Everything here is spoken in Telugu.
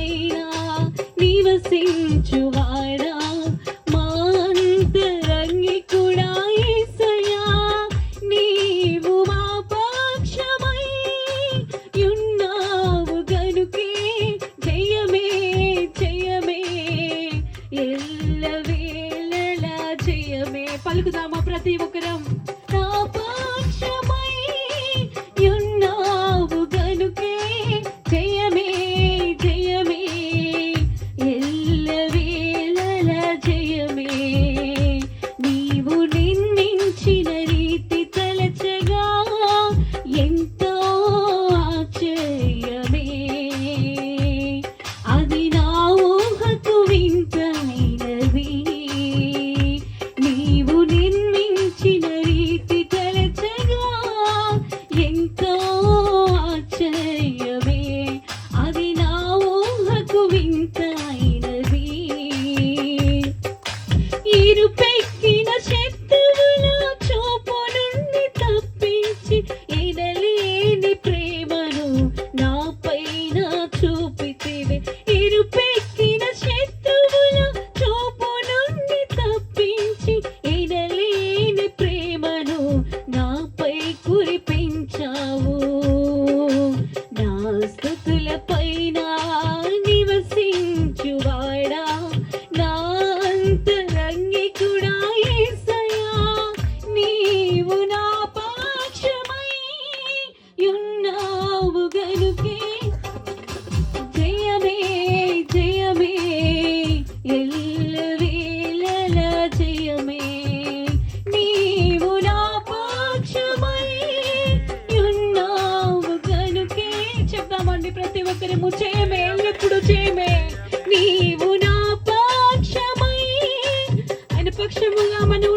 పైన నివసించువాడా మా అంతరంగికుడా యేసయ్యా నీవు మా పక్షమై యున్నావు గనుకే జయమే జయమే ఎల్లవేళలా జయమే. పలుకుదామా ప్రతి ఒక్కరం. నా పక్షమై యున్నావు గనుకే జయమే జయమే ఎల్లవేళలా జయమే. నీవు నిర్మించిన రీతి తలచగా ఎంతో ఆశ్చర్యమే. అది నా ఊహకు వింతైనది. నీవు నిర్మించిన రీతి తలచగా ఎంతో ఆశ్చర్యమే. అది నా ఊహకు వింతైనది. ఇరుపెక్కిన శత్రువుల చూపు నుండి తప్పించి ఎనలేని ప్రేమను నా పైన చూపితివే. ఇరుపెక్కిన శత్రువుల చూపు నుండి తప్పించి ఎనలేని ప్రేమను నాపై కురిపించావు. నా స్తుతుల పైన నివసించువాడా నా అంతరంగికుడా యేసయ్యా నీవు నా పక్షమై యున్నావు గనుకే జయమే జయమే ఎల్లవేళలా జయమే. నీవు నా పక్షమై యున్నావు గనుకే. చెప్దామండి ప్రతి ఒక్కరము జయమే ఎల్లప్పుడు జయమే. నీవు నా పక్షమై ఆయన పక్షముగా మనం